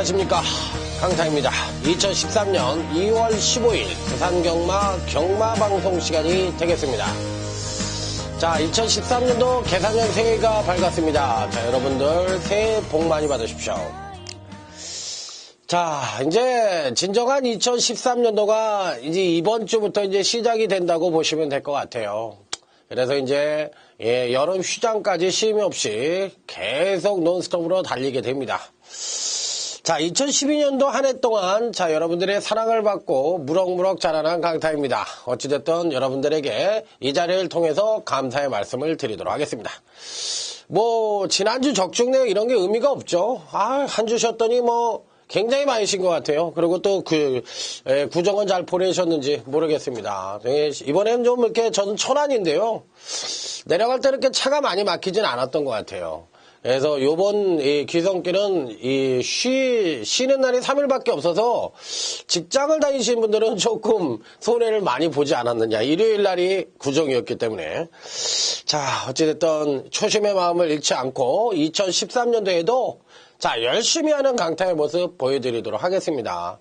안녕하십니까, 강타입니다. 2013년 2월 15일 부산경마 경마방송 시간이 되겠습니다. 자, 2013년도 계산년 새해가 밝았습니다. 자, 여러분들 새해 복 많이 받으십시오. 자, 이제 진정한 2013년도가 이제 이번 주부터 이제 시작이 된다고 보시면 될 것 같아요. 그래서 이제 여름 휴장까지 쉼 없이 계속 논스톱으로 달리게 됩니다. 자, 2012년도 한 해 동안 자, 여러분들의 사랑을 받고 무럭무럭 자라난 강타입니다. 어찌됐든 여러분들에게 이 자리를 통해서 감사의 말씀을 드리도록 하겠습니다. 뭐 지난주 적중 내용 이런 게 의미가 없죠. 한 주 쉬었더니 뭐 굉장히 많이 쉰 것 같아요. 그리고 또 구정은 잘 보내셨는지 모르겠습니다. 이번에는 좀 이렇게 저는 천안인데요. 내려갈 때 이렇게 차가 많이 막히진 않았던 것 같아요. 그래서 요번 귀성길은 쉬는 날이 3일밖에 없어서 직장을 다니시는 분들은 조금 손해를 많이 보지 않았느냐. 일요일 날이 구정이었기 때문에. 자, 어찌됐든 초심의 마음을 잃지 않고 2013년도에도 자, 열심히 하는 강타의 모습 보여드리도록 하겠습니다.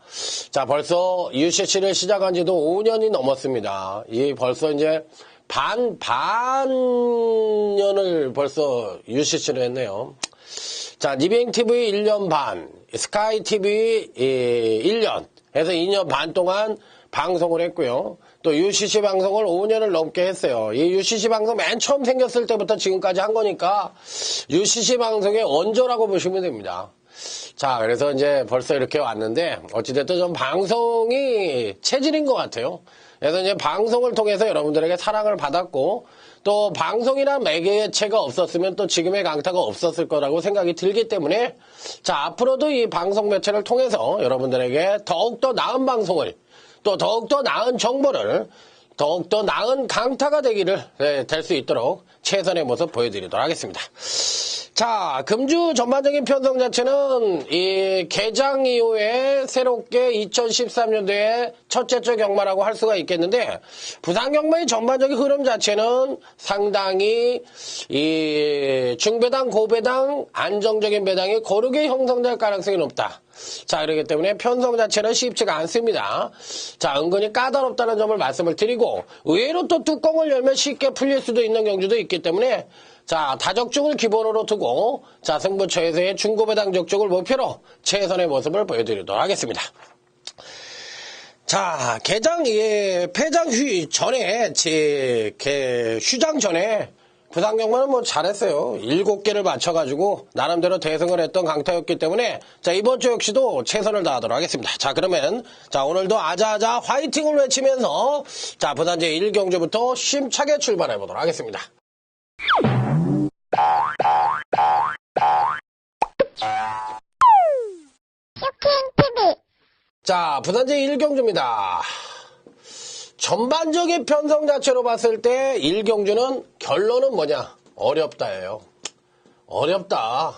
자, 벌써 UCC를 시작한 지도 5년이 넘었습니다. 벌써 이제 반년을 벌써 UCC를 했네요. 자, 니뱅TV 1년 반, 스카이TV 1년 해서 2년 반 동안 방송을 했고요. 또 UCC 방송을 5년을 넘게 했어요. 이 UCC 방송 맨 처음 생겼을 때부터 지금까지 한 거니까 UCC 방송의 원조라고 보시면 됩니다. 자, 그래서 이제 벌써 이렇게 왔는데 어찌됐든 좀 방송이 체질인 것 같아요. 그래서 이제 방송을 통해서 여러분들에게 사랑을 받았고 또 방송이나 매개체가 없었으면 또 지금의 강타가 없었을 거라고 생각이 들기 때문에 자, 앞으로도 이 방송 매체를 통해서 여러분들에게 더욱더 나은 방송을 또 더욱더 나은 정보를 더욱더 나은 강타가 되기를 될 수 있도록 최선의 모습 보여드리도록 하겠습니다. 자, 금주 전반적인 편성 자체는 이 개장 이후에 새롭게 2013년도에 첫째 주 경마라고 할 수가 있겠는데 부산 경마의 전반적인 흐름 자체는 상당히 이 중배당, 고배당, 안정적인 배당이 고르게 형성될 가능성이 높다. 자, 그렇기 때문에 편성 자체는 쉽지가 않습니다. 자, 은근히 까다롭다는 점을 말씀을 드리고 의외로 또 뚜껑을 열면 쉽게 풀릴 수도 있는 경주도 있기 때문에 자, 다적중을 기본으로 두고 자, 승부처에서의 중고배당 적중을 목표로 최선의 모습을 보여드리도록 하겠습니다. 자, 폐장 전에 휴장 전에 부산경마는 뭐 잘했어요. 7개를 맞춰가지고 나름대로 대승을 했던 강타였기 때문에 자, 이번 주 역시도 최선을 다하도록 하겠습니다. 자, 그러면 자, 오늘도 아자아자 화이팅을 외치면서 자, 부산 제1경주부터 힘차게 출발해 보도록 하겠습니다. 자, 부산 제1경주입니다. 전반적인 편성 자체로 봤을 때 1경주는 결론은 뭐냐? 어렵다예요. 어렵다.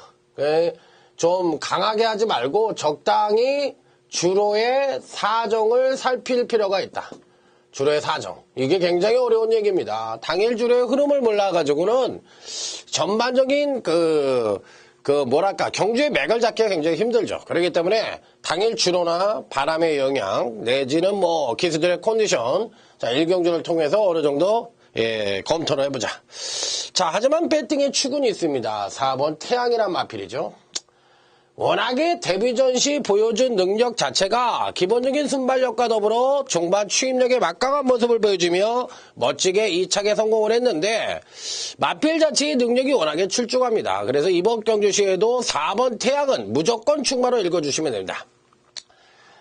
좀 강하게 하지 말고 적당히 주로의 사정을 살필 필요가 있다. 주로의 사정. 이게 굉장히 어려운 얘기입니다. 당일 주로의 흐름을 몰라가지고는 전반적인 경주의 맥을 잡기가 굉장히 힘들죠. 그렇기 때문에 당일 주로나 바람의 영향, 내지는 뭐 기수들의 컨디션, 자, 1경주를 통해서 어느 정도, 검토를 해보자. 자, 하지만 배팅의 축은 있습니다. 4번 태양이란 마필이죠. 워낙에 데뷔 전시 보여준 능력 자체가 기본적인 순발력과 더불어 중반 추임력의 막강한 모습을 보여주며 멋지게 2착에 성공을 했는데 마필 자체의 능력이 워낙에 출중합니다. 그래서 이번 경주 시에도 4번 태양은 무조건 충마로 읽어주시면 됩니다.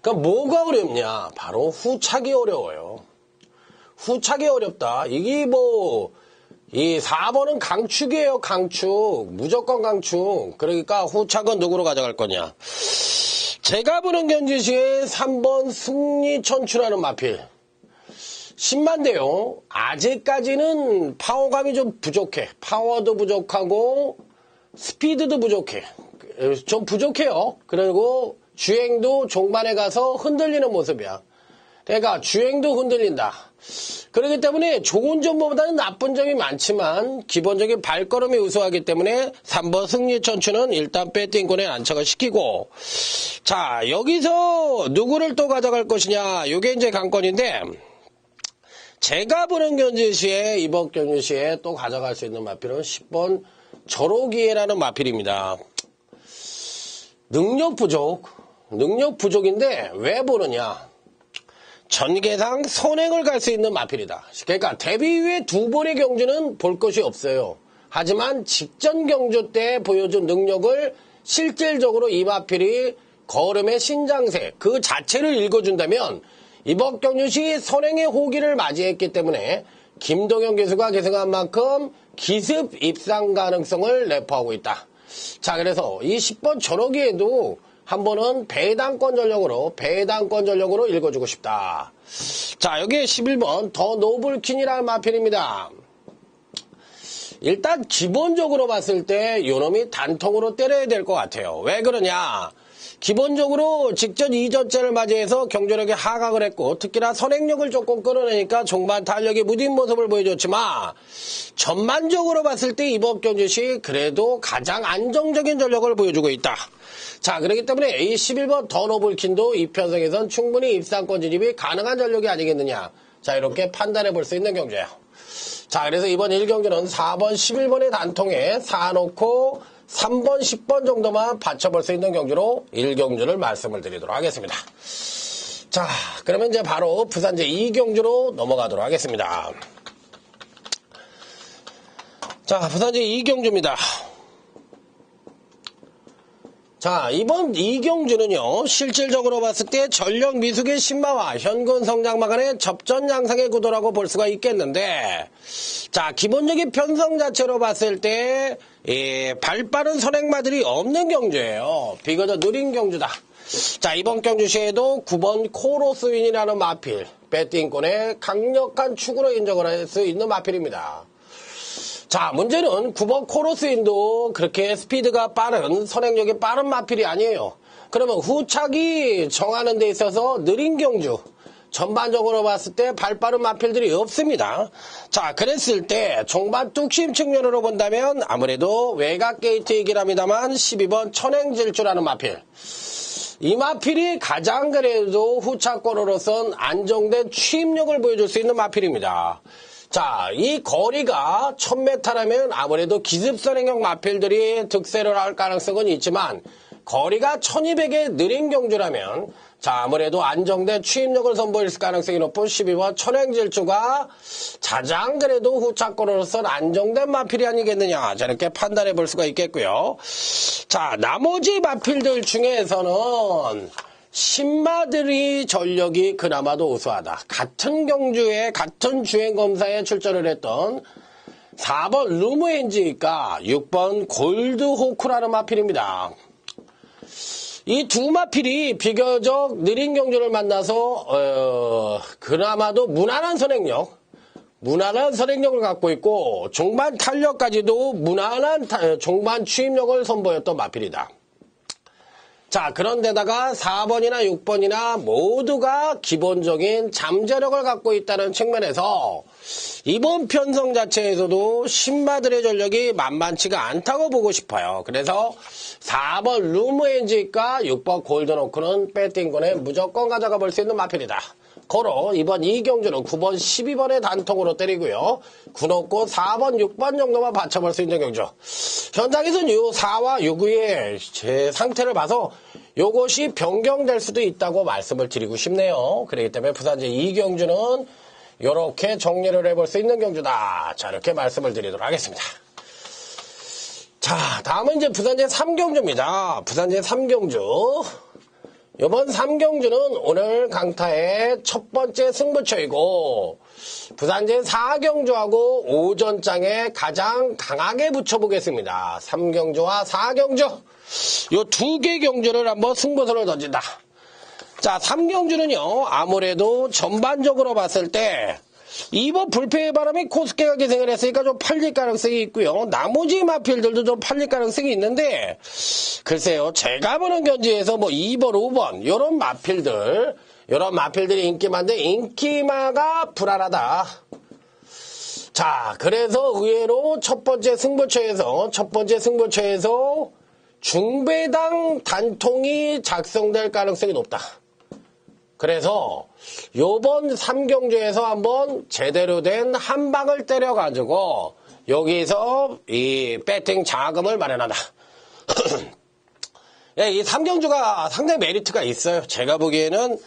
그러니까 뭐가 어렵냐? 바로 후착이 어려워요. 후착이 어렵다. 이게 이 4번은 강축이에요, 강축. 무조건 강축. 그러니까 후착은 누구로 가져갈 거냐. 제가 보는 경주시에 3번 승리천추라는 마필. 10만대요. 아직까지는 파워감이 좀 부족해. 파워도 부족하고 스피드도 부족해. 좀 부족해요. 그리고 주행도 종반에 가서 흔들리는 모습이야. 그러니까 주행도 흔들린다. 그렇기 때문에 좋은 점보다는 나쁜 점이 많지만 기본적인 발걸음이 우수하기 때문에 3번 승리천추는 일단 배팅권에 안착을 시키고, 자, 여기서 누구를 또 가져갈 것이냐, 이게 이제 관건인데, 제가 보는 경주시에, 이번 경주시에 또 가져갈 수 있는 마필은 10번 저로기회라는 마필입니다. 능력 부족인데 왜 보느냐, 전개상 선행을 갈 수 있는 마필이다. 그러니까 데뷔 이후에 두 번의 경주는 볼 것이 없어요. 하지만 직전 경주 때 보여준 능력을 실질적으로 이 마필이 걸음의 신장세 그 자체를 읽어준다면 이번 경주시 선행의 호기를 맞이했기 때문에 김동현 기수가 계승한 만큼 기습 입상 가능성을 내포하고 있다. 자, 그래서 이 10번 전호기에도 한 번은 배당권 전력으로 읽어주고 싶다. 자, 여기에 11번 더 노블킨이라는 마필입니다. 일단 기본적으로 봤을 때 요놈이 단통으로 때려야 될 것 같아요. 왜 그러냐, 기본적으로 직전 2전째를 맞이해서 경주력에 하강을 했고 특히나 선행력을 조금 끌어내니까 종반 탄력이 무딘 모습을 보여줬지만 전반적으로 봤을 때 이번 경주시 그래도 가장 안정적인 전력을 보여주고 있다. 자, 그렇기 때문에 이 11번 더 노블킨도 이 편성에선 충분히 입상권 진입이 가능한 전력이 아니겠느냐. 자, 이렇게 판단해 볼 수 있는 경주예요. 자, 그래서 이번 1경주는 4번 11번의 단통에 4 놓고 3번 10번 정도만 받쳐볼 수 있는 경주로 1경주를 말씀을 드리도록 하겠습니다. 자, 그러면 이제 바로 부산제 2경주로 넘어가도록 하겠습니다. 자, 부산제 2경주입니다. 자, 이번 2경주는요, 실질적으로 봤을 때 전력 미숙의 신마와 현근 성장마 간의 접전 양상의 구도라고 볼 수가 있겠는데, 자, 기본적인 편성 자체로 봤을 때, 발빠른 선행마들이 없는 경주예요. 비교적 느린 경주다. 자, 이번 경주시에도 9번 코로스윈이라는 마필, 배팅권의 강력한 축으로 인정을 할 수 있는 마필입니다. 자, 문제는 9번 코로스윈도 그렇게 스피드가 빠른, 선행력이 빠른 마필이 아니에요. 그러면 후차기 정하는 데 있어서 느린 경주, 전반적으로 봤을 때 발빠른 마필들이 없습니다. 자, 그랬을 때 종반 뚝심 측면으로 본다면 아무래도 외곽 게이트이긴 합니다만 12번 천행질주라는 마필. 이 마필이 가장 그래도 후차권으로선 안정된 추임력을 보여줄 수 있는 마필입니다. 자, 이 거리가 1000m라면 아무래도 기습선행형 마필들이 득세를 할 가능성은 있지만 거리가 1200의 느린 경주라면 자, 아무래도 안정된 추임력을 선보일 가능성이 높은 12번 천행질주가 가장 그래도 후차권으로선 안정된 마필이 아니겠느냐, 저렇게 판단해 볼 수가 있겠고요. 자, 나머지 마필들 중에서는 신마들이 전력이 그나마도 우수하다. 같은 경주에 같은 주행검사에 출전을 했던 4번 루무엔지가 6번 골드호크라는 마필입니다. 이 두 마필이 비교적 느린 경주를 만나서 그나마도 무난한 선행력을 갖고 있고 종반 탄력까지도 무난한 종반 추임력을 선보였던 마필이다. 자, 그런데다가 4번이나 6번이나 모두가 기본적인 잠재력을 갖고 있다는 측면에서 이번 편성 자체에서도 신마들의 전력이 만만치가 않다고 보고 싶어요. 그래서 4번 루무엔지과 6번 골든호크는 배팅권에 무조건 가져가 볼 수 있는 마필이다. 고로 이번 2경주는 9번 12번의 단통으로 때리고요. 9놓고 4번 6번 정도만 받쳐볼 수 있는 경주. 현장에서는 요 4와 6위의 제 상태를 봐서 요것이 변경될 수도 있다고 말씀을 드리고 싶네요. 그렇기 때문에 부산제 2경주는 요렇게 정리를 해볼 수 있는 경주다. 자, 이렇게 말씀을 드리도록 하겠습니다. 자, 다음은 이제 부산제 3경주입니다. 부산제 3경주. 이번 3경주는 오늘 강타의 첫 번째 승부처이고 부산제 4경주하고 오전장에 가장 강하게 붙여보겠습니다. 3경주와 4경주 요 두 개 경주를 한번 승부선을 던진다. 자, 3경주는요 아무래도 전반적으로 봤을 때 이번 불패의 바람에 코스케가 기생을 했으니까 좀 팔릴 가능성이 있고요. 나머지 마필들도 좀 팔릴 가능성이 있는데, 글쎄요, 제가 보는 견지에서 뭐 2번, 5번, 요런 마필들이 인기 많은데, 인기마가 불안하다. 자, 그래서 의외로 첫 번째 승부처에서 중배당 단통이 작성될 가능성이 높다. 그래서 요번 3경주에서 한번 제대로 된 한 방을 때려가지고 여기서 이 배팅 자금을 마련하다. 예, 이 3경주가 상당히 메리트가 있어요. 제가 보기에는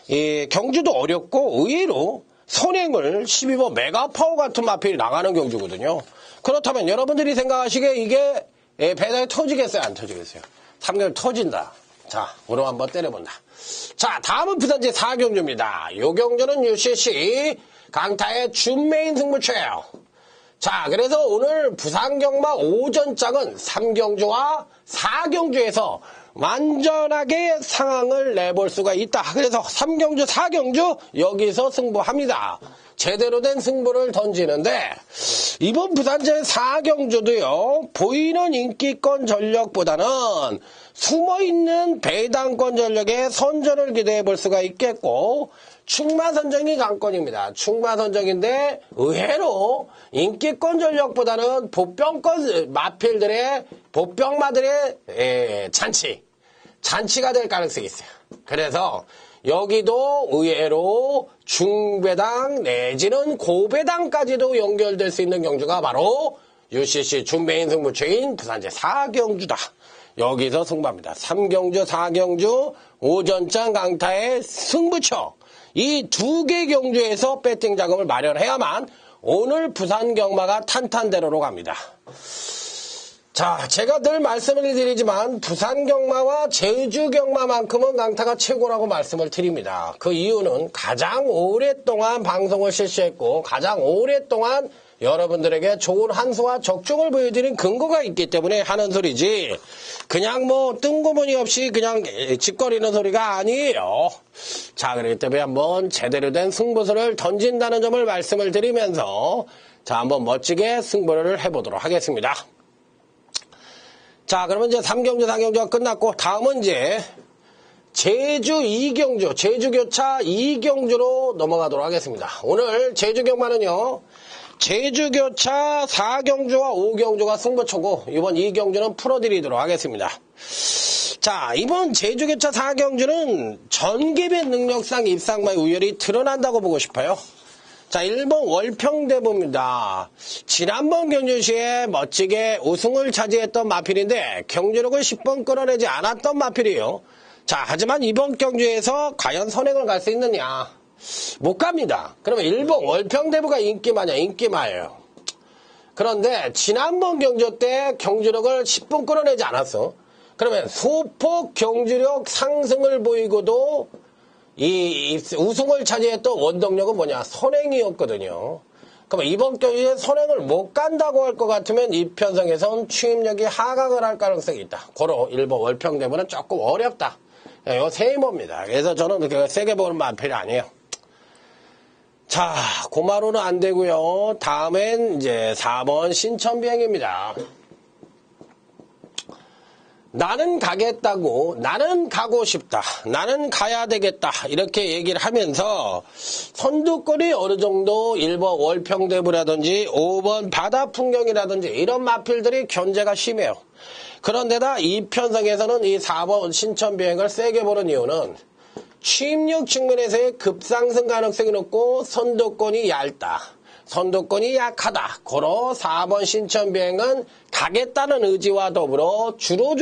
이 경주도 어렵고 의외로 선행을 12번 메가파워 같은 마필이 나가는 경주거든요. 그렇다면 여러분들이 생각하시기에 이게 배당이 터지겠어요? 안 터지겠어요? 3경주 터진다. 자, 오늘 한번 때려본다. 자, 다음은 부산제 4경주입니다. 요 경주는 UCC 강타의 준메인 승부처예요. 자, 그래서 오늘 부산경마 오전장은 3경주와 4경주에서 완전하게 상황을 내볼 수가 있다. 그래서 3경주, 4경주 여기서 승부합니다. 제대로 된 승부를 던지는데 이번 부산제 4경주도요. 보이는 인기권 전력보다는 숨어있는 배당권 전력의 선전을 기대해 볼 수가 있겠고 충마선정이 강권입니다. 충마선정인데 의외로 인기권 전력보다는 보병권 마필들의 보병마들의 잔치가 될 가능성이 있어요. 그래서 여기도 의외로 중배당 내지는 고배당까지도 연결될 수 있는 경주가 바로 UCC 준메인 승부처인 부산제 4경주다. 여기서 승부합니다. 3경주, 4경주, 오전장 강타의 승부처. 이 두 개 경주에서 배팅 자금을 마련해야만 오늘 부산 경마가 탄탄대로로 갑니다. 자, 제가 늘 말씀을 드리지만 부산 경마와 제주 경마만큼은 강타가 최고라고 말씀을 드립니다. 그 이유는 가장 오랫동안 방송을 실시했고 가장 오랫동안 여러분들에게 좋은 한수와 적중을 보여드린 근거가 있기 때문에 하는 소리지 그냥 뭐 뜬구머니 없이 그냥 짓거리는 소리가 아니에요. 자, 그렇기 때문에 한번 제대로 된 승부수를 던진다는 점을 말씀을 드리면서 자, 한번 멋지게 승부를 해보도록 하겠습니다. 자, 그러면 이제 3경주, 4경주가 끝났고 다음은 이제 제주 2경주, 제주교차 2경주로 넘어가도록 하겠습니다. 오늘 제주경마는요. 제주교차 4경주와 5경주가 승부처고 이번 2경주는 풀어드리도록 하겠습니다. 자, 이번 제주교차 4경주는 전개별 능력상 입상마의 우열이 드러난다고 보고 싶어요. 자, 1번 월평대부입니다. 지난번 경주시에 멋지게 우승을 차지했던 마필인데 경주력을 10번 끌어내지 않았던 마필이에요. 자, 하지만 이번 경주에서 과연 선행을 갈 수 있느냐? 못 갑니다. 그러면 1번 월평대부가 인기마냐? 인기마예요. 그런데 지난번 경주 때 경주력을 10분 끌어내지 않았어. 그러면 소폭 경주력 상승을 보이고도 이 우승을 차지했던 원동력은 뭐냐? 선행이었거든요. 그럼 이번 경기에 선행을 못 간다고 할 것 같으면 이 편성에선 추임력이 하강을 할 가능성이 있다. 고로 1번 월평대부는 조금 어렵다. 이거 세이모입니다. 그래서 저는 세게 보는 마필이 아니에요. 자, 고마로는 안 되고요. 다음엔 이제 4번 신천비행입니다. 나는 가겠다고, 나는 가고 싶다, 나는 가야 되겠다 이렇게 얘기를 하면서 선두권이 어느 정도 1번 월평대부라든지 5번 바다풍경이라든지 이런 마필들이 견제가 심해요. 그런데다 이 편성에서는 이 4번 신천비행을 세게 보는 이유는 취임력 측면에서의 급상승 가능성이 높고 선두권이 얇다. 선두권이 약하다. 고로 4번 신천비행은 가겠다는 의지와 더불어 주로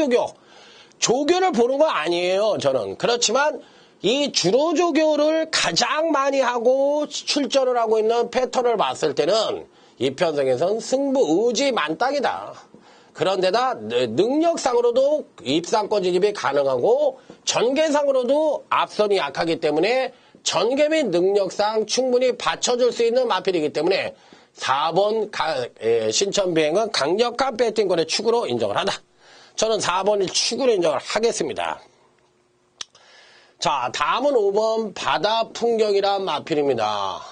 조교를 보는 거 아니에요. 저는. 그렇지만 이 주로 조교를 가장 많이 하고 출전을 하고 있는 패턴을 봤을 때는 이 편성에선 승부 의지 만땅이다. 그런데다 능력상으로도 입상권 진입이 가능하고 전개상으로도 앞선이 약하기 때문에 전개 및 능력상 충분히 받쳐줄 수 있는 마필이기 때문에 4번 신천비행은 강력한 배팅권의 축으로 인정을 하다. 저는 4번이 축으로 인정을 하겠습니다. 자, 다음은 5번 바다풍경이란 마필입니다.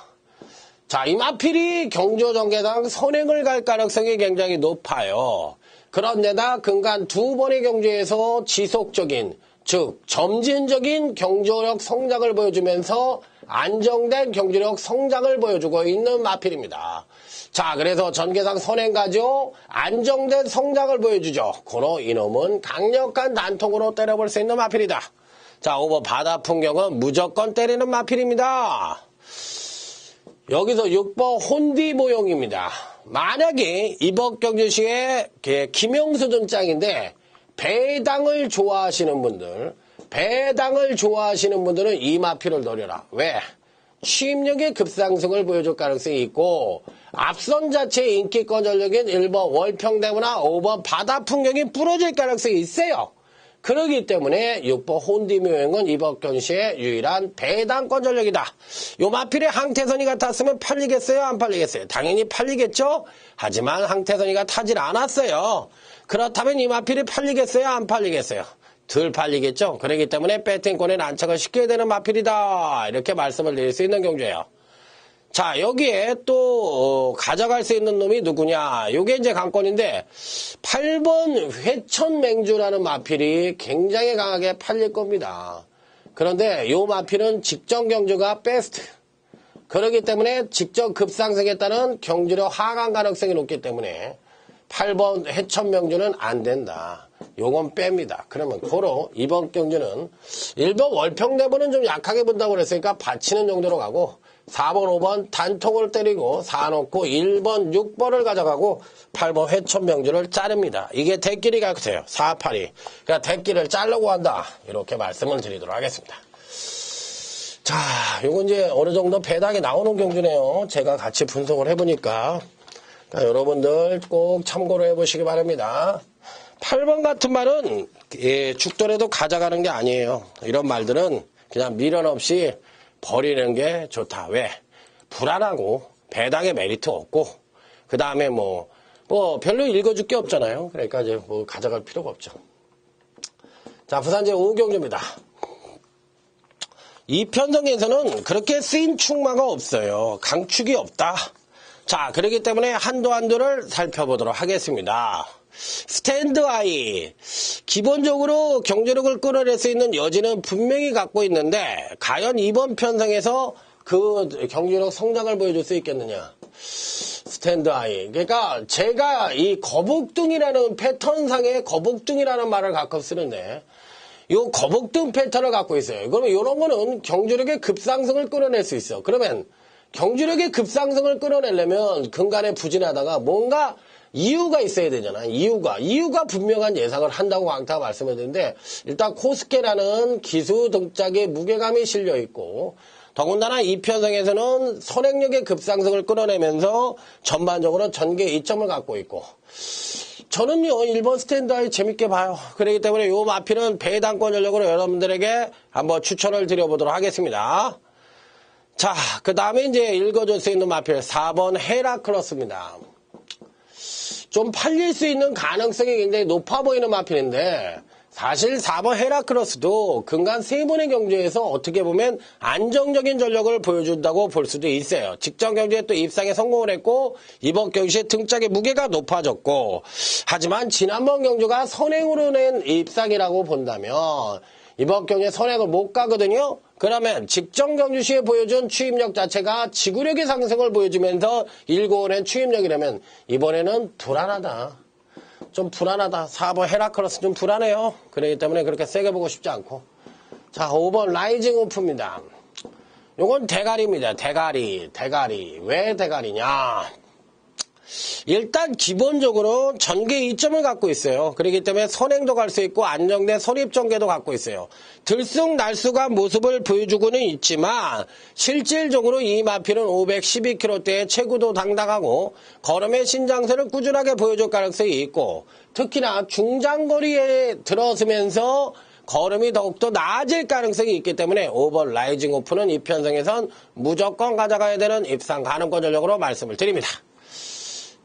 자, 이 마필이 경주전개상 선행을 갈 가능성이 굉장히 높아요. 그런데다 근간 두 번의 경주에서 지속적인, 즉 점진적인 경주력 성장을 보여주면서 안정된 경주력 성장을 보여주고 있는 마필입니다. 자, 그래서 전개상 선행 가죠. 안정된 성장을 보여주죠. 고로 이놈은 강력한 단통으로 때려볼 수 있는 마필이다. 자, 5번 바다 풍경은 무조건 때리는 마필입니다. 여기서 6번 혼디 모형입니다. 만약에 이번 경주 시에 김영수 등장인데 배당을 좋아하시는 분들은 이 마필을 노려라. 왜? 취임력의 급상승을 보여줄 가능성이 있고 앞선 자체의 인기권 전력인 1번 월평대문화 5번 바다 풍경이 부러질 가능성이 있어요. 그렇기 때문에 6번 혼디묘행은 이번 경시의 유일한 배당권 전력이다. 요 마필의 항태선이 같았으면 팔리겠어요? 안 팔리겠어요? 당연히 팔리겠죠? 하지만 항태선이가 타질 않았어요. 그렇다면 이 마필이 팔리겠어요? 안 팔리겠어요? 덜 팔리겠죠? 그렇기 때문에 배팅권에 난착을 시켜야 되는 마필이다. 이렇게 말씀을 드릴 수 있는 경주예요. 자, 여기에 또 가져갈 수 있는 놈이 누구냐? 요게 이제 관건인데 8번 회천맹주라는 마필이 굉장히 강하게 팔릴 겁니다. 그런데 요 마필은 직전 경주가 베스트. 그렇기 때문에 직전 급상승했다는 경주력 하강 가능성이 높기 때문에 8번 회천명주는 안 된다. 요건 뺍니다. 그러면 고로 이번 경주는 1번 월평대본은 좀 약하게 본다고 그랬으니까 받치는 정도로 가고 4번, 5번 단통을 때리고 4 놓고 1번, 6번을 가져가고 8번 회천명주를 자릅니다. 이게 대끼리 같아요. 4, 8이. 그러니까 대끼를 자르고 한다. 이렇게 말씀을 드리도록 하겠습니다. 자, 요건 이제 어느 정도 배당이 나오는 경주네요. 제가 같이 분석을 해보니까. 그러니까 여러분들 꼭 참고를 해보시기 바랍니다. 8번 같은 말은 죽더라도 가져가는 게 아니에요. 이런 말들은 그냥 미련 없이 버리는 게 좋다. 왜? 불안하고 배당의 메리트 없고 그 다음에 뭐 별로 읽어줄 게 없잖아요. 그러니까 이제 뭐 가져갈 필요가 없죠. 자, 부산 제5경주입니다. 이 편성에서는 그렇게 쓰인 축마가 없어요. 강축이 없다. 자, 그렇기 때문에 한도를 살펴보도록 하겠습니다. 스탠드아이. 기본적으로 경제력을 끌어낼 수 있는 여지는 분명히 갖고 있는데 과연 이번 편성에서 그 경제력 성장을 보여줄 수 있겠느냐. 스탠드아이. 그러니까 제가 이 거북등이라는 패턴상의 거북등이라는 말을 가끔 쓰는데 이 거북등 패턴을 갖고 있어요. 그러면 이런 거는 경제력의 급상승을 끌어낼 수 있어. 그러면 경제력의 급상승을 끌어내려면 근간에 부진하다가 뭔가 이유가 있어야 되잖아. 이유가 분명한 예상을 한다고 강타가 말씀을 드렸는데 일단 코스케라는 기수 등짝에 무게감이 실려 있고 더군다나 이 편성에서는 선행력의 급상승을 끌어내면서 전반적으로 전개 이점을 갖고 있고 저는요 1번 스탠드아이 재밌게 봐요. 그렇기 때문에 요 마필은 배당권 전력으로 여러분들에게 한번 추천을 드려보도록 하겠습니다. 자, 그 다음에 이제 읽어줄 수 있는 마필 4번 헤라클러스입니다. 좀 팔릴 수 있는 가능성이 굉장히 높아 보이는 마필인데 사실 4번 헤라클러스도 근간 3번의 경주에서 어떻게 보면 안정적인 전력을 보여준다고 볼 수도 있어요. 직전 경주에 또 입상에 성공을 했고 이번 경주에 등짝의 무게가 높아졌고 하지만 지난번 경주가 선행으로 낸 입상이라고 본다면 이번 경주에 선행을 못 가거든요. 그러면 직전 경주 시에 보여준 추임력 자체가 지구력의 상승을 보여주면서 일고 낸 추임력이라면 이번에는 불안하다. 좀 불안하다. 4번 헤라클러스 좀 불안해요. 그렇기 때문에 그렇게 세게 보고 싶지 않고. 자, 5번 라이징 오프입니다. 요건 대가리입니다. 대가리. 왜 대가리냐? 일단 기본적으로 전개 이점을 갖고 있어요. 그렇기 때문에 선행도 갈 수 있고 안정된 선입전개도 갖고 있어요. 들쑥날쑥한 모습을 보여주고는 있지만 실질적으로 이 마필은 512km대의 체구도 당당하고 걸음의 신장세를 꾸준하게 보여줄 가능성이 있고 특히나 중장거리에 들어서면서 걸음이 더욱더 나아질 가능성이 있기 때문에 5번 라이징 오프는 이 편성에선 무조건 가져가야 되는 입상 가능권 전력으로 말씀을 드립니다.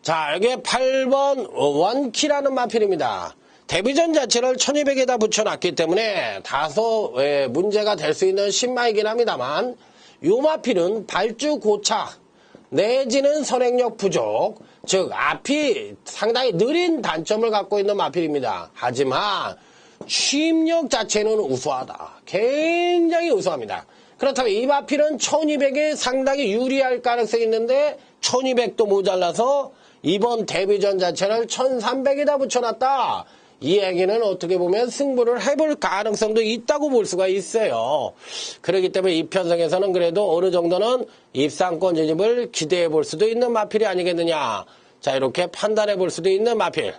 자, 여기에 8번 원키라는 마필입니다. 데뷔전 자체를 1200에다 붙여놨기 때문에 다소 문제가 될 수 있는 신마이긴 합니다만 요 마필은 발주 고착, 내지는 선행력 부족, 즉 앞이 상당히 느린 단점을 갖고 있는 마필입니다. 하지만 취입력 자체는 우수하다. 굉장히 우수합니다. 그렇다면 이 마필은 1200에 상당히 유리할 가능성이 있는데 1200도 모자라서 이번 데뷔전 자체를 1300에다 붙여놨다. 이 얘기는 어떻게 보면 승부를 해볼 가능성도 있다고 볼 수가 있어요. 그렇기 때문에 이 편성에서는 그래도 어느 정도는 입상권 진입을 기대해 볼 수도 있는 마필이 아니겠느냐. 자, 이렇게 판단해 볼 수도 있는 마필.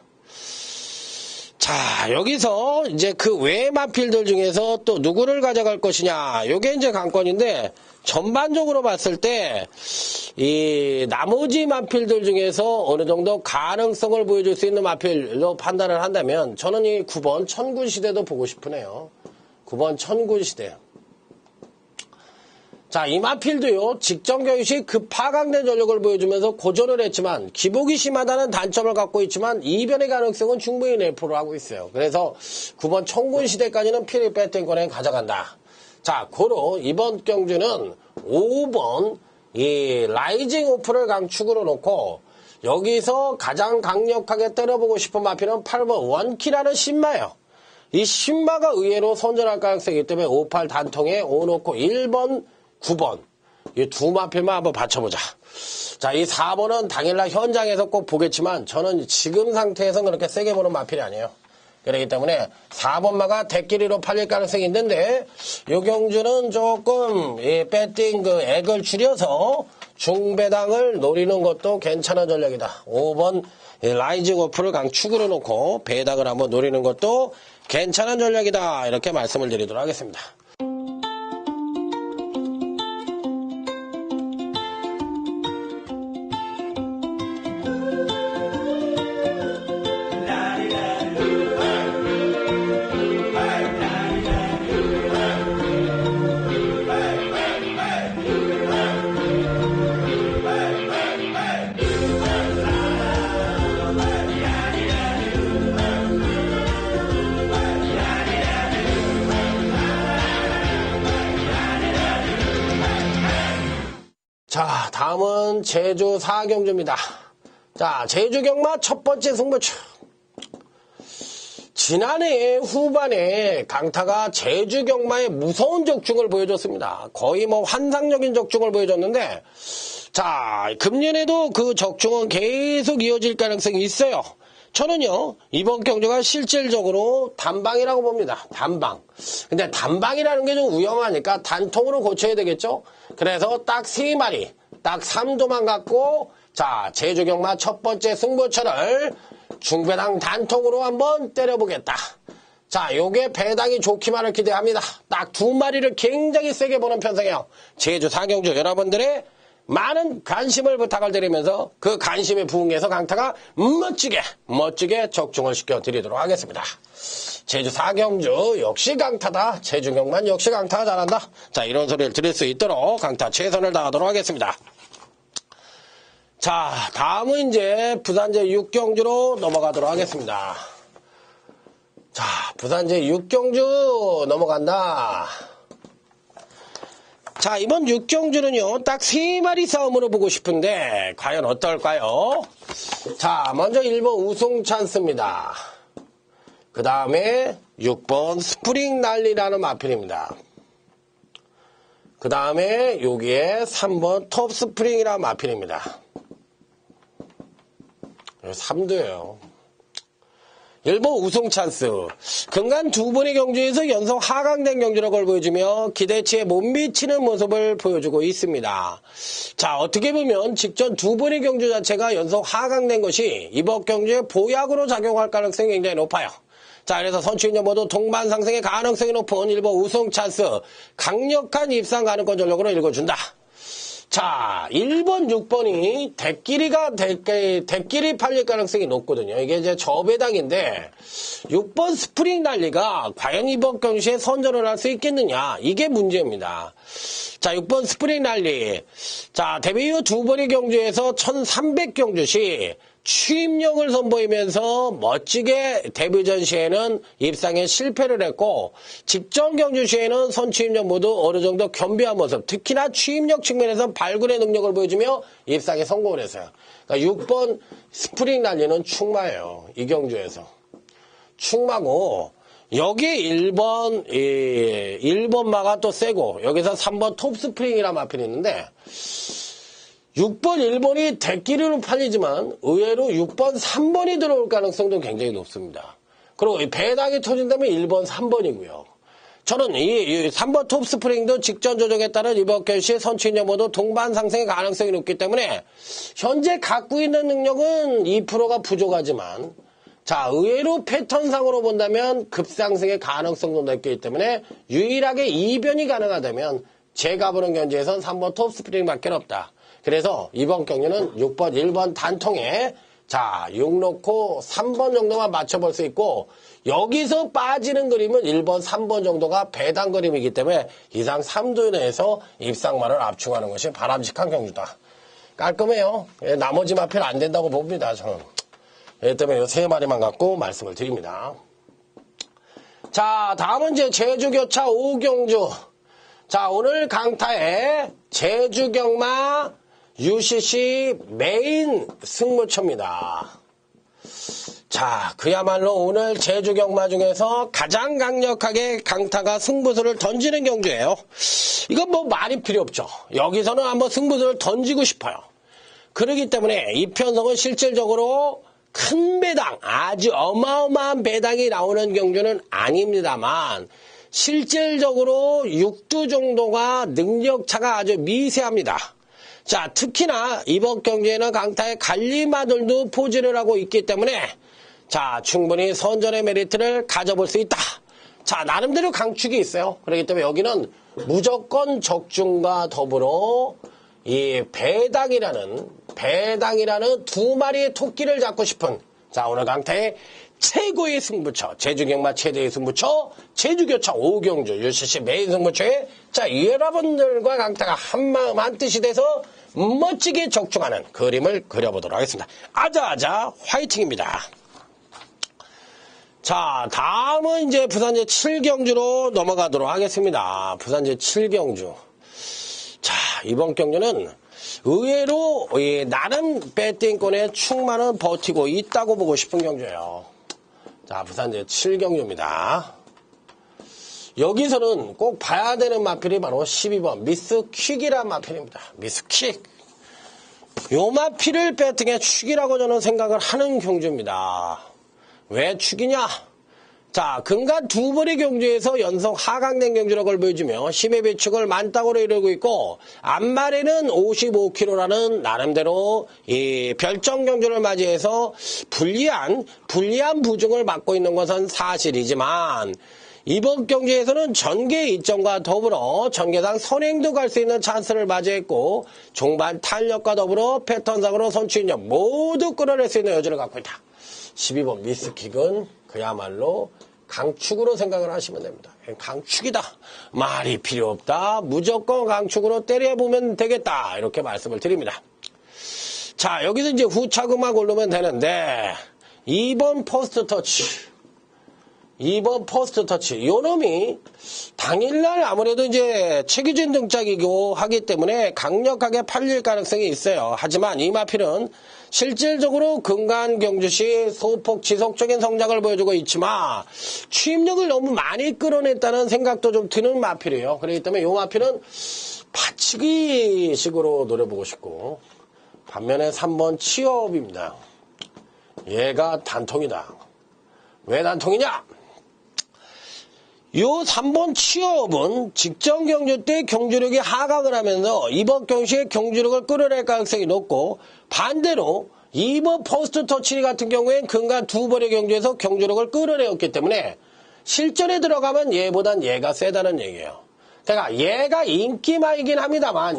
자, 여기서 이제 그 외 마필들 중에서 또 누구를 가져갈 것이냐. 요게 이제 관건인데, 전반적으로 봤을 때, 이 나머지 마필들 중에서 어느 정도 가능성을 보여줄 수 있는 마필로 판단을 한다면, 저는 이 9번 천군시대도 보고 싶으네요. 9번 천군시대. 자, 이 마필도요, 직전 경기 시 급하강된 전력을 보여주면서 고전을 했지만, 기복이 심하다는 단점을 갖고 있지만, 이변의 가능성은 충분히 내포를 하고 있어요. 그래서 9번 청군시대까지는 필립 배팅권에 가져간다. 자, 고로 이번 경주는 5번, 이 라이징 오프를 강축으로 놓고, 여기서 가장 강력하게 때려보고 싶은 마필은 8번 원키라는 신마예요. 이 신마가 의외로 선전할 가능성이기 때문에 58 단통에 5 놓고 1번, 9번. 이 두 마필만 한번 받쳐보자. 자, 이 4번은 당일날 현장에서 꼭 보겠지만 저는 지금 상태에서는 그렇게 세게 보는 마필이 아니에요. 그렇기 때문에 4번마가 대끼리로 팔릴 가능성이 있는데 요 경주는 조금 이 배팅 그 액을 줄여서 중배당을 노리는 것도 괜찮은 전략이다. 5번 라이징 오프를 강축으로 놓고 배당을 한번 노리는 것도 괜찮은 전략이다. 이렇게 말씀을 드리도록 하겠습니다. 자, 다음은 제주 4경주입니다. 자, 제주 경마 첫 번째 승부처. 지난해 후반에 강타가 제주 경마의 무서운 적중을 보여줬습니다. 거의 뭐 환상적인 적중을 보여줬는데, 자, 금년에도 그 적중은 계속 이어질 가능성이 있어요. 저는요, 이번 경주가 실질적으로 단방이라고 봅니다. 단방. 근데 단방이라는 게 좀 위험하니까 단통으로 고쳐야 되겠죠? 그래서 딱 3마리, 딱 3도만 갖고, 자, 제주 경마 첫 번째 승부처를 중배당 단통으로 한번 때려보겠다. 자, 요게 배당이 좋기만을 기대합니다. 딱 2마리를 굉장히 세게 보는 편성이에요. 제주 4경주 여러분들의 많은 관심을 부탁을 드리면서 그 관심에 부응해서 강타가 멋지게 적중을 시켜드리도록 하겠습니다. 제주 4경주 역시 강타다. 제주 경만 역시 강타가 잘한다. 자, 이런 소리를 드릴 수 있도록 강타 최선을 다하도록 하겠습니다. 자, 다음은 이제 부산제 6경주로 넘어가도록 하겠습니다. 자, 부산제 6경주 넘어간다. 자, 이번 6경주는요, 딱 3마리 싸움으로 보고 싶은데, 과연 어떨까요? 자, 먼저 1번 우승 찬스입니다. 그 다음에 6번 스프링 난리라는 마필입니다. 그 다음에 여기에 3번 톱 스프링이라는 마필입니다. 3도예요. 1번 우승 찬스. 근간 2번의 경주에서 연속 하강된 경주력을 보여주며 기대치에 못 미치는 모습을 보여주고 있습니다. 자, 어떻게 보면 직전 2번의 경주 자체가 연속 하강된 것이 이번 경주에 보약으로 작용할 가능성이 굉장히 높아요. 자, 그래서 선취인연 모두 동반 상승의 가능성이 높은 1번 우승 찬스. 강력한 입상 가능권 전력으로 읽어준다. 자, 1번, 6번이 대끼리 팔릴 가능성이 높거든요. 이게 이제 저배당인데, 6번 스프링 난리가 과연 이번 경주에 선전을 할 수 있겠느냐. 이게 문제입니다. 자, 6번 스프링 난리. 자, 데뷔 후 2번의 경주에서 1300경주 시 취임력을 선보이면서 멋지게 데뷔전 시에는 입상에 실패를 했고 직전 경주 시에는 선취임력 모두 어느 정도 겸비한 모습, 특히나 취임력 측면에서 발굴의 능력을 보여주며 입상에 성공을 했어요. 그러니까 6번 스프링 날리는 충마예요. 이 경주에서. 충마고 여기 1번 마가 또 세고 여기서 3번 톱스프링이라는 마필이 있는데 6번, 1번이 대끼리로 팔리지만 의외로 6번, 3번이 들어올 가능성도 굉장히 높습니다. 그리고 배당이 터진다면 1번, 3번이고요. 저는 이 3번 톱스프링도 직전 조정에 따른 이번 경시의 선취인력 모두 동반 상승의 가능성이 높기 때문에 현재 갖고 있는 능력은 2%가 부족하지만 자, 의외로 패턴상으로 본다면 급상승의 가능성도 높기 때문에 유일하게 이변이 가능하다면 제가 보는 견지에선 3번 톱스프링밖에 없다. 그래서 이번 경기는 6번, 1번 단통에 자, 6 놓고 3번 정도만 맞춰볼 수 있고 여기서 빠지는 그림은 1번, 3번 정도가 배당 그림이기 때문에 이상 3도 내에서 입상만을 압축하는 것이 바람직한 경주다. 깔끔해요. 나머지 마필 안 된다고 봅니다. 저는. 이 때문에 이 3마리만 갖고 말씀을 드립니다. 자, 다음은 이제 제주교차 5경주. 자, 오늘 강타의 제주경마 UCC 메인 승부처입니다. 자, 그야말로 오늘 제주경마 중에서 가장 강력하게 강타가 승부수를 던지는 경주예요. 이건 뭐 말이 필요 없죠. 여기서는 한번 승부수를 던지고 싶어요. 그렇기 때문에 이 편성은 실질적으로 큰 배당, 아주 어마어마한 배당이 나오는 경주는 아닙니다만 실질적으로 6두 정도가 능력차가 아주 미세합니다. 자, 특히나 이번 경기에는 강타의 갈리마들도 포진을 하고 있기 때문에 자, 충분히 선전의 메리트를 가져볼 수 있다. 자, 나름대로 강축이 있어요. 그렇기 때문에 여기는 무조건 적중과 더불어 이 배당이라는 두 마리의 토끼를 잡고 싶은 자, 오늘 강타의 최고의 승부처, 제주경마 최대의 승부처, 제주교차 5경주 UCC 메인 승부처에 자, 여러분들과 강타가 한마음 한뜻이 돼서 멋지게 적중하는 그림을 그려보도록 하겠습니다. 아자아자 화이팅입니다. 자, 다음은 이제 부산제 7경주로 넘어가도록 하겠습니다. 부산제 7경주. 자, 이번 경주는 의외로 나름 배팅권에 충만은 버티고 있다고 보고 싶은 경주예요. 자, 부산제 7경주입니다. 여기서는 꼭 봐야 되는 마필이 바로 12번 미스 퀵이라는 마필입니다. 미스 퀵. 요 마필을 배팅에 축이라고 저는 생각을 하는 경주입니다. 왜 축이냐? 자, 근간 두 번의 경주에서 연속 하강된 경주력을 보여주며 심해 비축을 만땅으로 이루고 있고 앞말에는 55kg라는 나름대로 이 별정 경주를 맞이해서 불리한 부중을 맡고 있는 것은 사실이지만 이번 경기에서는 전개 이점과 더불어 전개상 선행도 갈 수 있는 찬스를 맞이했고 종반 탄력과 더불어 패턴상으로 선취인력 모두 끌어낼 수 있는 여지를 갖고 있다. 12번 미스킥은 그야말로 강축으로 생각을 하시면 됩니다. 강축이다. 말이 필요 없다. 무조건 강축으로 때려보면 되겠다. 이렇게 말씀을 드립니다. 자, 여기서 이제 후차금만 고르면 되는데 2번 퍼스트 터치. 요 놈이 당일날 아무래도 이제 최규진 등짝이고 하기 때문에 강력하게 팔릴 가능성이 있어요. 하지만 이 마필은 실질적으로 근간 경주시 소폭 지속적인 성장을 보여주고 있지만 취임력을 너무 많이 끌어냈다는 생각도 좀 드는 마필이에요. 그렇기 때문에 이 마필은 받치기식으로 노려보고 싶고 반면에 3번 치업입니다. 얘가 단통이다. 왜 단통이냐? 요 3번 취업은 직전 경주 때 경주력이 하강을 하면서 이번 경주에 경주력을 끌어낼 가능성이 높고 반대로 2번 퍼스트 터치 같은 경우엔 근간 두 번의 경주에서 경주력을 끌어내었기 때문에 실전에 들어가면 얘보단 얘가 세다는 얘기예요. 그러니까 얘가 인기마이긴 합니다만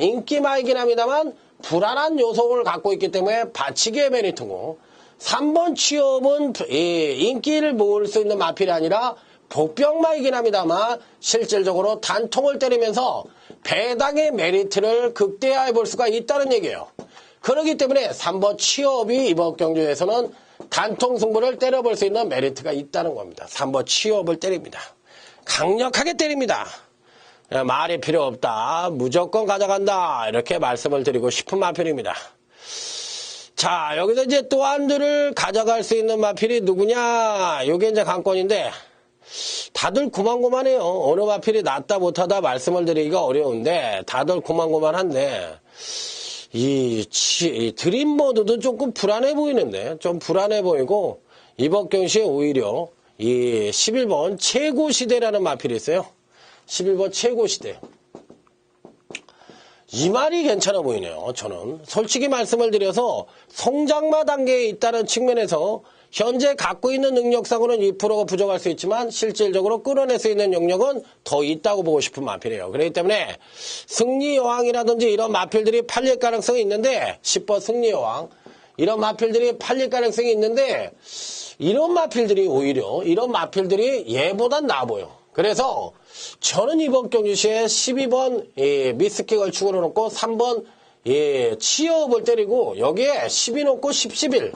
불안한 요소를 갖고 있기 때문에 받치기의 메리트고 3번 취업은 인기를 모을 수 있는 마필이 아니라 복병마이긴 합니다만 실질적으로 단통을 때리면서 배당의 메리트를 극대화해 볼 수가 있다는 얘기예요. 그렇기 때문에 3번 취업이 이번 경주에서는 단통 승부를 때려볼 수 있는 메리트가 있다는 겁니다. 3번 취업을 때립니다. 강력하게 때립니다. 말이 필요 없다. 무조건 가져간다. 이렇게 말씀을 드리고 싶은 마필입니다. 자, 여기서 이제 또 한두를 가져갈 수 있는 마필이 누구냐? 요게 이제 관건인데, 다들 고만고만해요. 어느 마필이 낫다 못하다 말씀을 드리기가 어려운데, 다들 고만고만한데, 이 드림모드도 조금 불안해 보이는데, 좀 불안해 보이고, 이번 경시에 오히려 이 11번 최고시대라는 마필이 있어요. 11번 최고시대. 이 말이 괜찮아 보이네요. 저는 솔직히 말씀을 드려서 성장마 단계에 있다는 측면에서 현재 갖고 있는 능력상으로는 2%가 부족할 수 있지만 실질적으로 끌어낼 수 있는 영역은 더 있다고 보고 싶은 마필이에요. 그렇기 때문에 승리여왕이라든지 이런 마필들이 팔릴 가능성이 있는데 10번 승리여왕 이런 마필들이 팔릴 가능성이 있는데 이런 마필들이 오히려 이런 마필들이 얘보단 나아 보여. 그래서 저는 이번 경주시에 12번 미스킥을 축으로 놓고 3번 취업을 때리고 여기에 12 놓고 10, 11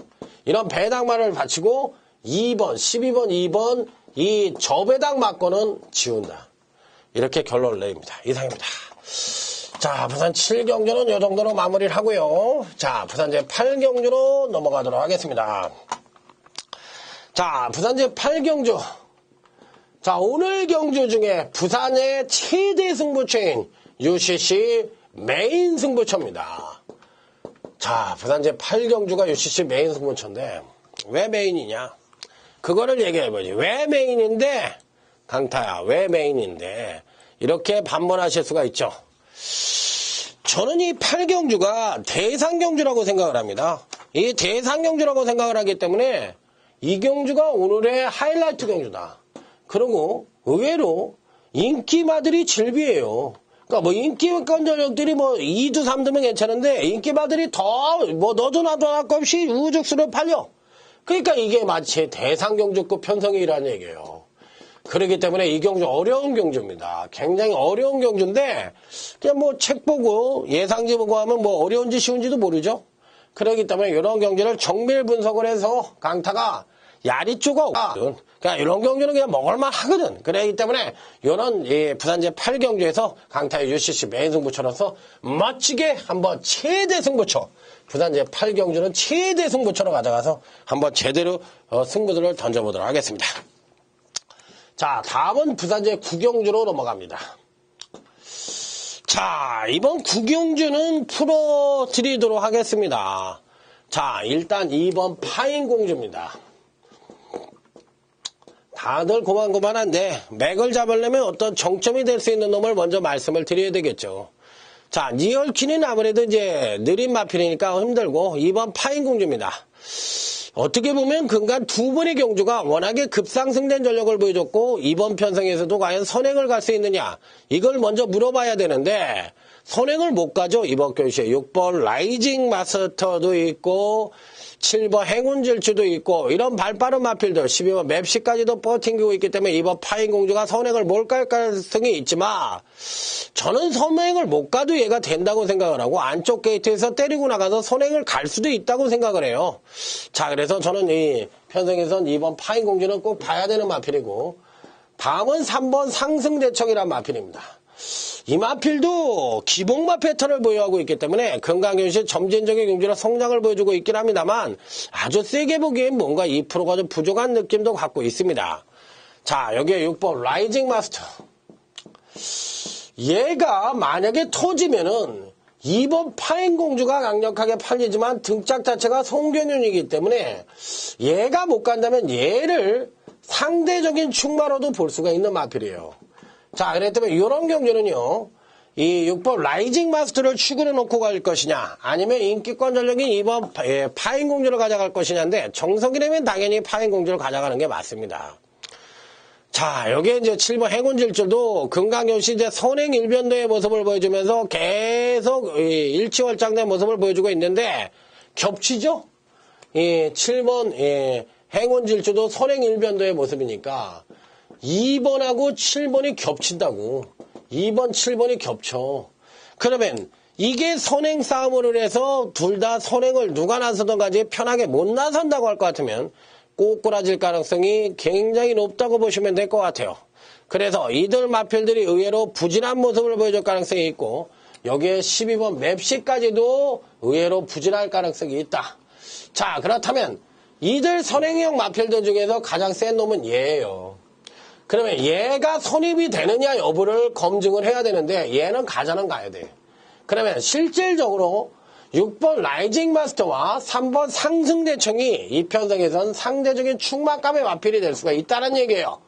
이런 배당만을 바치고 2번, 12번, 2번 이 저배당 맞고는 지운다. 이렇게 결론을 내립니다. 이상입니다. 자, 부산 7경주는 이 정도로 마무리를 하고요. 자, 부산 제 8경주로 넘어가도록 하겠습니다. 자, 부산 제 8경주. 자, 오늘 경주 중에 부산의 최대 승부처인 UCC 메인 승부처입니다. 자, 부산 제 8경주가 UCC 메인 승부처인데 왜 메인이냐? 그거를 얘기해보지. 왜 메인인데? 강타야, 왜 메인인데? 이렇게 반문하실 수가 있죠. 저는 이 8경주가 대상경주라고 생각을 합니다. 이 대상경주라고 생각을 하기 때문에 이 경주가 오늘의 하이라이트 경주다. 그리고 의외로 인기마들이 질비해요. 그러니까 뭐 인기권 전력들이 뭐 2두 3두면 괜찮은데 인기마들이 더 뭐 너도 나도 할 것 없이 우죽수를 팔려. 그러니까 이게 마치 대상경주급 편성이라는 얘기예요. 그렇기 때문에 이 경주 어려운 경주입니다. 굉장히 어려운 경주인데 그냥 뭐 책 보고 예상지 보고 하면 뭐 어려운지 쉬운지도 모르죠. 그렇기 때문에 이런 경주를 정밀 분석을 해서 강타가 야리 쪼가 없거든. 그러니까 이런 경주는 그냥 먹을만 하거든. 그렇기 때문에 이런 부산제 8경주에서 강타의 UCC 메인 승부처로서 멋지게 한번 최대 승부처 부산제 8경주는 최대 승부처로 가져가서 한번 제대로 승부들을 던져보도록 하겠습니다. 자, 다음은 부산제 9경주로 넘어갑니다. 자, 이번 9경주는 풀어드리도록 하겠습니다. 자, 일단 2번 파인공주입니다. 다들 고만고만한데 맥을 잡으려면 어떤 정점이 될 수 있는 놈을 먼저 말씀을 드려야 되겠죠. 자, 니얼키는 아무래도 이제 느린 마필이니까 힘들고 2번 파인공주입니다. 어떻게 보면 근간 두 번의 경주가 워낙에 급상승된 전력을 보여줬고 이번 편성에서도 과연 선행을 갈 수 있느냐 이걸 먼저 물어봐야 되는데 선행을 못 가죠. 이번 경주에 6번 라이징 마스터도 있고 7번 행운질주도 있고 이런 발빠른 마필들 12번 맵시까지도 버팅기고 있기 때문에 이번 파인공주가 선행을 못 갈 가능성이 있지만 저는 선행을 못 가도 얘가 된다고 생각을 하고 안쪽 게이트에서 때리고 나가서 선행을 갈 수도 있다고 생각을 해요. 자, 그래서 저는 이 편성에선 이번 파인공주는 꼭 봐야 되는 마필이고 다음은 3번 상승대청이란 마필입니다. 이 마필도 기복마 패턴을 보유하고 있기 때문에 금강경시 점진적인 경주라 성장을 보여주고 있긴 합니다만 아주 세게 보기엔 뭔가 2%가 좀 부족한 느낌도 갖고 있습니다. 자, 여기에 6번 라이징 마스터. 얘가 만약에 터지면은 2번 파인공주가 강력하게 팔리지만 등짝 자체가 송견윤이기 때문에 얘가 못 간다면 얘를 상대적인 충마로도 볼 수가 있는 마필이에요. 자, 그렇기 때문에 이런 경주는요, 이 6번 라이징 마스터를 축으로 놓고 갈 것이냐, 아니면 인기권 전력인 2번 파인공주를 가져갈 것이냐인데, 정석이라면 당연히 파인공주를 가져가는 게 맞습니다. 자, 여기에 이제 7번 행운질주도 금강경시 이제 선행 일변도의 모습을 보여주면서 계속 일치월장된 모습을 보여주고 있는데, 겹치죠? 이 7번 행운질주도 선행 일변도의 모습이니까, 2번하고 7번이 겹친다고. 2번, 7번이 겹쳐. 그러면 이게 선행 싸움으로 해서 둘 다 선행을 누가 나서든 간에 편하게 못 나선다고 할 것 같으면 꼬꾸라질 가능성이 굉장히 높다고 보시면 될 것 같아요. 그래서 이들 마필들이 의외로 부진한 모습을 보여줄 가능성이 있고 여기에 12번 맵시까지도 의외로 부진할 가능성이 있다. 자, 그렇다면 이들 선행형 마필들 중에서 가장 센 놈은 얘예요. 그러면 얘가 선입이 되느냐 여부를 검증을 해야 되는데 얘는 가자는 가야 돼. 그러면 실질적으로 6번 라이징 마스터와 3번 상승대청이 이 편성에선 상대적인 충만감의 마필이 될 수가 있다는 얘기예요.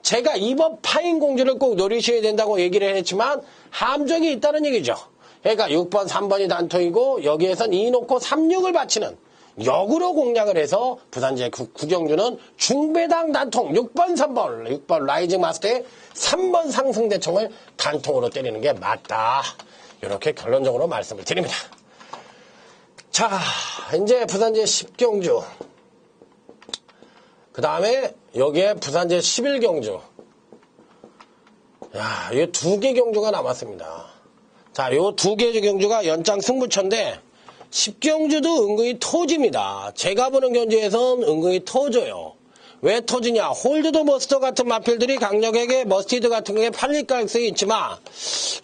제가 2번 파인공주를 꼭 노리셔야 된다고 얘기를 했지만 함정이 있다는 얘기죠. 그러니까 6번, 3번이 단통이고 여기에선 2 놓고 3, 6을 바치는 역으로 공략을 해서 부산제 구경주는 중배당 단통 6번, 3번, 6번 라이징 마스터의 3번 상승대청을 단통으로 때리는 게 맞다. 이렇게 결론적으로 말씀을 드립니다. 자, 이제 부산제 10경주. 그 다음에 여기에 부산제 11경주. 야, 이게 2개 경주가 남았습니다. 자, 요 2개 경주가 연장 승부처인데 10경주도 은근히 터집니다. 제가 보는 경주에선 은근히 터져요. 왜 터지냐? 홀드도 머스터 같은 마필들이 강력하게 머스티드 같은 게 팔릴 가능성이 있지만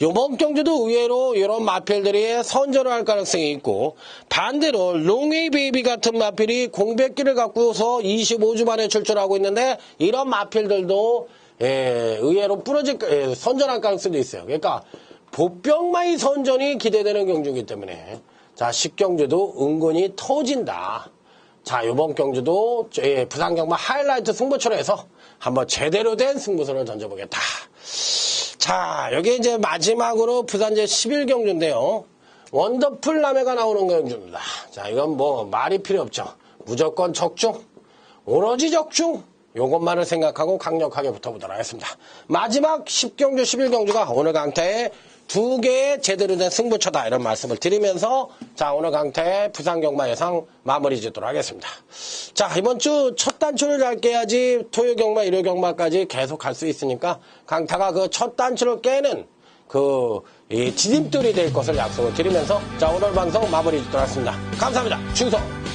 요번 경주도 의외로 이런 마필들이 선전을 할 가능성이 있고 반대로 롱웨이 베이비 같은 마필이 공백기를 갖고서 25주 만에 출전하고 있는데 이런 마필들도 의외로 선전할 가능성도 있어요. 그러니까 보병마이 선전이 기대되는 경주이기 때문에 자 10경주도 은근히 터진다. 자, 요번 경주도 부산경마 하이라이트 승부처로 해서 한번 제대로 된 승부수를 던져보겠다. 자, 여기 이제 마지막으로 부산제 11경주인데요. 원더풀 남해가 나오는 경주입니다. 자, 이건 뭐 말이 필요 없죠. 무조건 적중, 오로지 적중. 요것만을 생각하고 강력하게 붙어보도록 하겠습니다. 마지막 10경주, 11경주가 오늘 강타의 2개의 제대로 된 승부처다 이런 말씀을 드리면서 자 오늘 강타의 부산경마 예상 마무리 짓도록 하겠습니다. 자 이번 주 첫 단추를 잘 깨야지 토요경마 일요경마까지 계속 갈 수 있으니까 강타가 그 첫 단추를 깨는 이 디딤돌이 될 것을 약속을 드리면서 자 오늘 방송 마무리 짓도록 하겠습니다. 감사합니다. 충성!